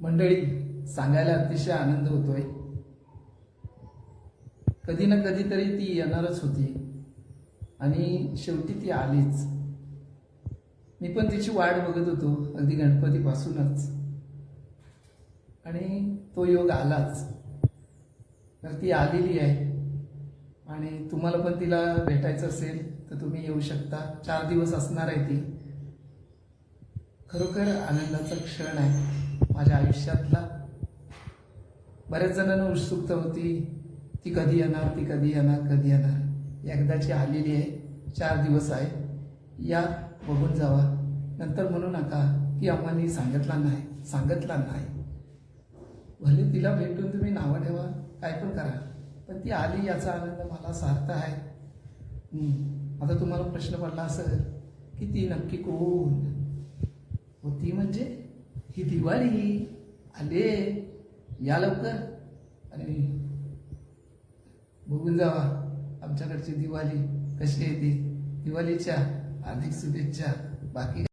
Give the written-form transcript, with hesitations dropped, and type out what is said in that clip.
मंडळी, सांगायला अतिशय आनंद होतोय. कधी ना कधीतरी ती येणारच होती आणि शेवटी ती आलीच. मी पण तिची वाट बघत होतो अगदी गणपतीपासूनच, आणि तो योग आलाच. तर ती आलेली आहे आणि तुम्हाला पण तिला भेटायचं असेल तर तुम्ही येऊ शकता. 4 दिवस असणार आहे ती. खरोखर आनंदाचा क्षण आहे माझ्या आयुष्यातला. बऱ्याच जणांना उत्सुकता होती, ती कधी येणार, ती कधी येणार, कधी येणार. एकदाची आलेली आहे. 4 दिवस आहे. या, बघून जावा. नंतर म्हणू नका की आम्हाला सांगितला नाही. भले तिला भेटून तुम्ही नावं ठेवा, काय पण करा, पण ती आली याचा आनंद मला सार्थ आहे. आता तुम्हाला प्रश्न पडला असेल की ती नक्की कोण होती? म्हणजे ही दिवाळी आले, या लवकर आणि बघून जावा आमच्याकडची दिवाळी कशी येते. दिवाळीच्या हार्दिक शुभेच्छा. बाकी